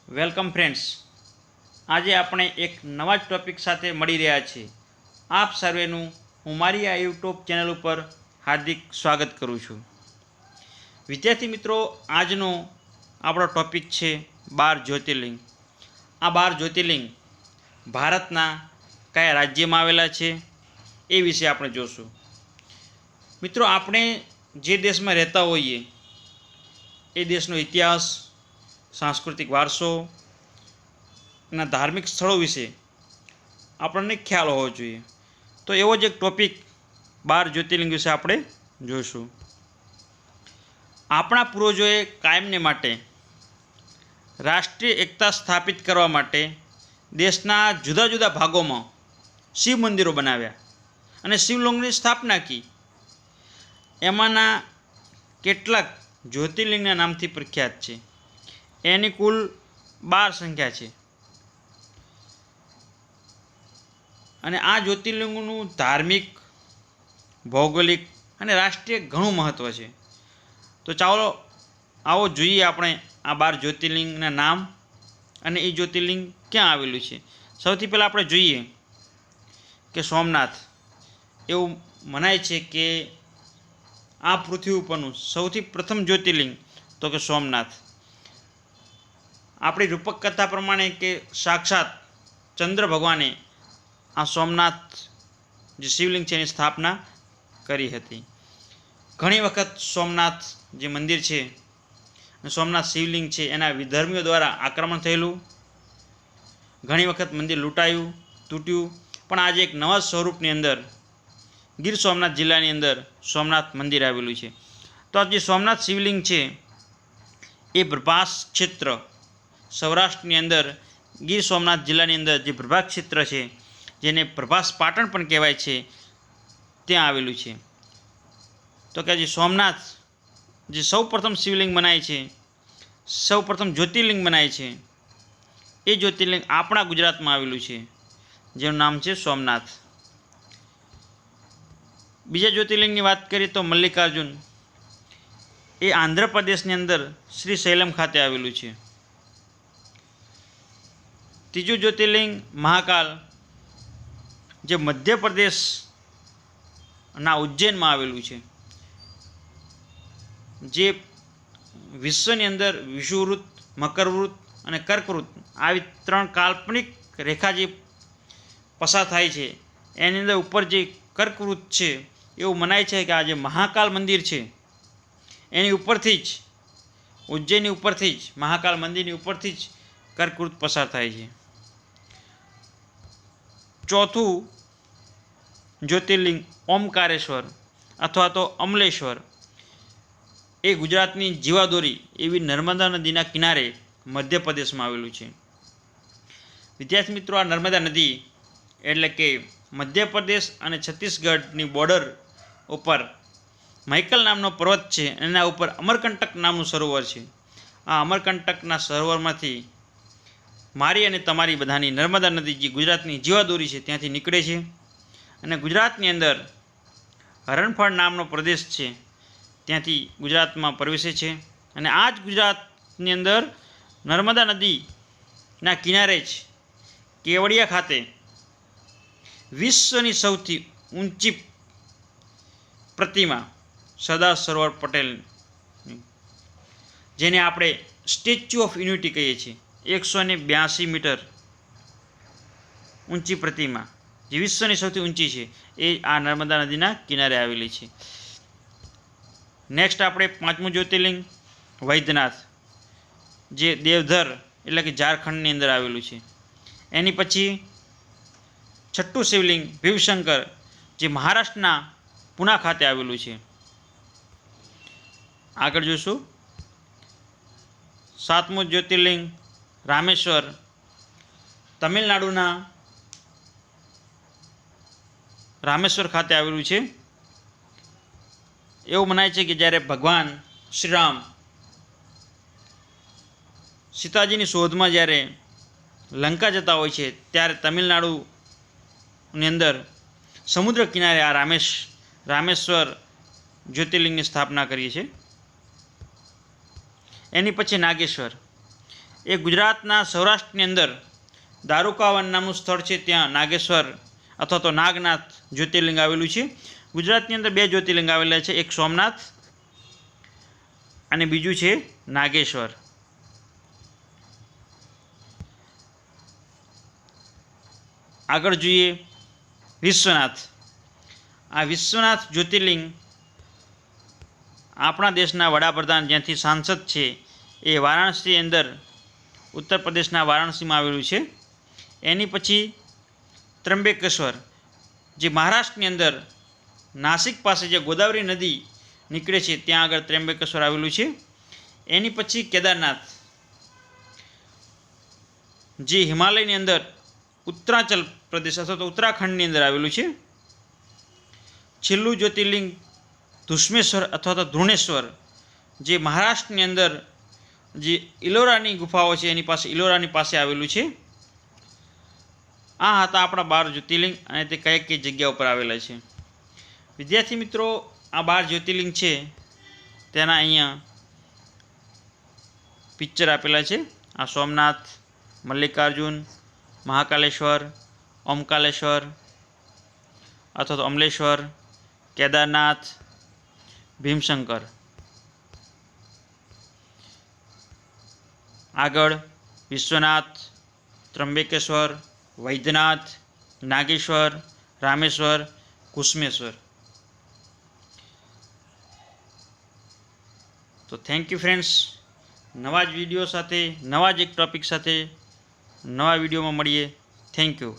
Welcome friends, આજે આપણે એક નવા જ ટૉપિક સાથે મળી રહ્યા છીએ. આપ સર્વેનું હું મારી આ યુટ્યુબ ચેનલ ઉપર હાર્દિક સ્વાગત કરું છું. વિદ્યાર્થી મિત્રો, આજનો આપણો ટૉપિક છે 12 જ્યોતિર્લિંગ. આ 12 જ્યોતિર્લિંગ ભારતના કયા રાજ્યમાં આવેલા છે એ વિશે આપણે જોશું. મિત્રો, આપણે જે દેશમાં રહેતા હોઈએ એ દેશનો ઇતિહાસ, સાંસ્કૃતિક વારસો અને ધાર્મિક સ્થળો વિશે આપણને ખ્યાલ હોવો જોઈએ. તો એવો જ એક ટૉપિક 12 જ્યોતિર્લિંગ વિશે આપણે જોઈશું. આપણા પૂર્વજોએ કાયમને માટે રાષ્ટ્રીય એકતા સ્થાપિત કરવા માટે દેશના જુદા જુદા ભાગોમાં શિવ મંદિરો બનાવ્યા અને શિવલિંગની સ્થાપના કરી. એમાંના કેટલાક જ્યોતિર્લિંગના નામથી પ્રખ્યાત છે. એની કુલ 12 સંખ્યા છે અને આ જ્યોતિર્લિંગોનું ધાર્મિક, ભૌગોલિક અને રાષ્ટ્રીય ઘણું મહત્ત્વ છે. તો ચાલો આવો જોઈએ આપણે આ 12 જ્યોતિર્લિંગના નામ અને એ જ્યોતિર્લિંગ ક્યાં આવેલું છે. સૌથી પહેલાં આપણે જોઈએ કે સોમનાથ. એવું મનાય છે કે આ પૃથ્વી ઉપરનું સૌથી પ્રથમ જ્યોતિર્લિંગ તો કે સોમનાથ. આપણી રૂપક કથા પ્રમાણે કે સાક્ષાત ચંદ્ર ભગવાને આ સોમનાથ જે શિવલિંગ છે એની સ્થાપના કરી હતી. ઘણી વખત સોમનાથ જે મંદિર છે, સોમનાથ શિવલિંગ છે, એના વિધર્મીઓ દ્વારા આક્રમણ થયેલું. ઘણી વખત મંદિર લૂંટાયું, તૂટ્યું. પણ આજે એક નવા સ્વરૂપની અંદર ગીર સોમનાથ જિલ્લાની અંદર સોમનાથ મંદિર આવેલું છે. તો આ જે સોમનાથ શિવલિંગ છે એ પ્રભાસ ક્ષેત્ર, સૌરાષ્ટ્રની અંદર ગીર સોમનાથ જિલ્લાની અંદર જે પ્રભાસ ક્ષેત્ર છે, જેને પ્રભાસ પાટણ પણ કહેવાય છે, ત્યાં આવેલું છે. તો કે જે સોમનાથ જે સૌ પ્રથમ શિવલિંગ બનાય છે, સૌ પ્રથમ જ્યોતિર્લિંગ બનાય છે, એ જ્યોતિર્લિંગ આપણા ગુજરાતમાં આવેલું છે, જેનું નામ છે સોમનાથ. બીજા જ્યોતિર્લિંગની વાત કરીએ તો મલ્લિકાર્જુન. એ આંધ્રપ્રદેશની અંદર શ્રી શૈલમ ખાતે આવેલું છે. ત્રીજું જ્યોતિર્લિંગ મહાકાલ, જે મધ્યપ્રદેશના ઉજ્જૈનમાં આવેલું છે, જે વિશ્વની અંદર વિષુવવૃત્ત, મકરવૃત્ત અને કર્કવૃત્ત આવી 3 કાલ્પનિક રેખા જે પસાર થાય છે એની અંદર ઉપર જે કર્કવૃત્ત છે એવું મનાય છે કે આ જે મહાકાલ મંદિર છે એની ઉપરથી જ, ઉજ્જૈનની ઉપરથી જ, મહાકાલ મંદિરની ઉપરથી જ કર્કવૃત્ત પસાર થાય છે. ચોથું જ્યોતિર્લિંગ ઓમકારેશ્વર અથવા તો અમલેશ્વર. એ ગુજરાતની જીવાદોરી એવી નર્મદા નદીના કિનારે મધ્યપ્રદેશમાં આવેલું છે. વિદ્યાર્થી મિત્રો, આ નર્મદા નદી એટલે કે મધ્યપ્રદેશ અને છત્તીસગઢની બોર્ડર ઉપર મૈકલ નામનો પર્વત છે, એના ઉપર અમરકંટક નામનું સરોવર છે. આ અમરકંટકના સરોવરમાંથી મારી અને તમારી બધાની નર્મદા નદી જે ગુજરાતની જીવાદોરી છે ત્યાંથી નીકળે છે અને ગુજરાતની અંદર હરણફાળ નામનો પ્રદેશ છે ત્યાંથી ગુજરાતમાં પ્રવેશે છે. અને આ જ ગુજરાતની અંદર નર્મદા નદીના કિનારે જ કેવડિયા ખાતે વિશ્વની સૌથી ઊંચી પ્રતિમા સરદાર સરોવર પટેલ, જેને આપણે સ્ટેચ્યુ ઓફ યુનિટી કહીએ છીએ, 182 મીટર ઊંચી પ્રતિમા જે વિશ્વની સૌથી ઊંચી છે, એ આ નર્મદા નદીના કિનારે આવેલી છે. નેક્સ્ટ આપણે 5મું જ્યોતિર્લિંગ વૈદ્યનાથ, જે દેવધર એટલે કે ઝારખંડની અંદર આવેલું છે. એની પછી 6ઠું શિવલિંગ ભીવશંકર, જે મહારાષ્ટ્રના પુના ખાતે આવેલું છે. આગળ જોઈશું 7મું જ્યોતિર્લિંગ રામેશ્વર, તમિલનાડુના રામેશ્વર ખાતે આવેલું છે. એવું મનાય છે કે જ્યારે ભગવાન શ્રીરામ સીતાજીની શોધમાં જ્યારે લંકા જતા હોય છે ત્યારે તમિલનાડુની અંદર સમુદ્ર કિનારે આ રામેશ્વર જ્યોતિર્લિંગની સ્થાપના કરી છે. એની પછી નાગેશ્વર. એ ગુજરાતના સૌરાષ્ટ્રની અંદર દારૂકાવન નામનું સ્થળ છે, ત્યાં નાગેશ્વર અથવા તો નાગનાથ જ્યોતિર્લિંગ આવેલું છે. ગુજરાતની અંદર 2 જ્યોતિર્લિંગ આવેલા છે, એક સોમનાથ અને બીજું છે નાગેશ્વર. આગળ જોઈએ વિશ્વનાથ. આ વિશ્વનાથ જ્યોતિર્લિંગ આપણા દેશના વડાપ્રધાન જ્યાંથી સાંસદ છે એ વારાણસી અંદર ઉત્તર પ્રદેશના વારાણસીમાં આવેલું છે. એની પછી ત્રંબકેશ્વર જે મહારાષ્ટ્રની અંદર નાસિક પાસે જે ગોદાવરી નદી નીકળે છે ત્યાં આગળ ત્રંબકેશ્વર આવેલું છે. એની પછી કેદારનાથ જે હિમાલયની અંદર ઉત્તરાચલ પ્રદેશ અથવા તો ઉત્તરાખંડની અંદર આવેલું છે. છેલ્લું જ્યોતિર્લિંગ ધુષ્મેશ્વર અથવા તો ધ્રુણેશ્વર જે મહારાષ્ટ્રની અંદર જે ઇલોરાની ગુફાઓ છે એની પાસે ઇલોરાની પાસે આવેલું છે. આ હતા આપણા 12 જ્યોતિર્લિંગ અને તે કઈ કઈ જગ્યા ઉપર આવેલા છે. વિદ્યાર્થી મિત્રો, આ 12 જ્યોતિર્લિંગ છે તેના અહીંયા પિક્ચર આપેલા છે. આ સોમનાથ, મલ્લિકાર્જુન, મહાકાલેશ્વર, ઓમકાલેશ્વર અથવા તો અમલેશ્વર, કેદારનાથ, ભીમશંકર. આગળ વિશ્વનાથ, ત્રંબકેશ્વર, વૈદ્યનાથ, નાગેશ્વર, રામેશ્વર, કુસ્મેશ્વર. તો થેન્ક યુ ફ્રેન્ડ્સ. નવા જ વિડીયો સાથે, નવા જ એક ટૉપિક સાથે નવા વિડીયોમાં મળીએ. Thank you.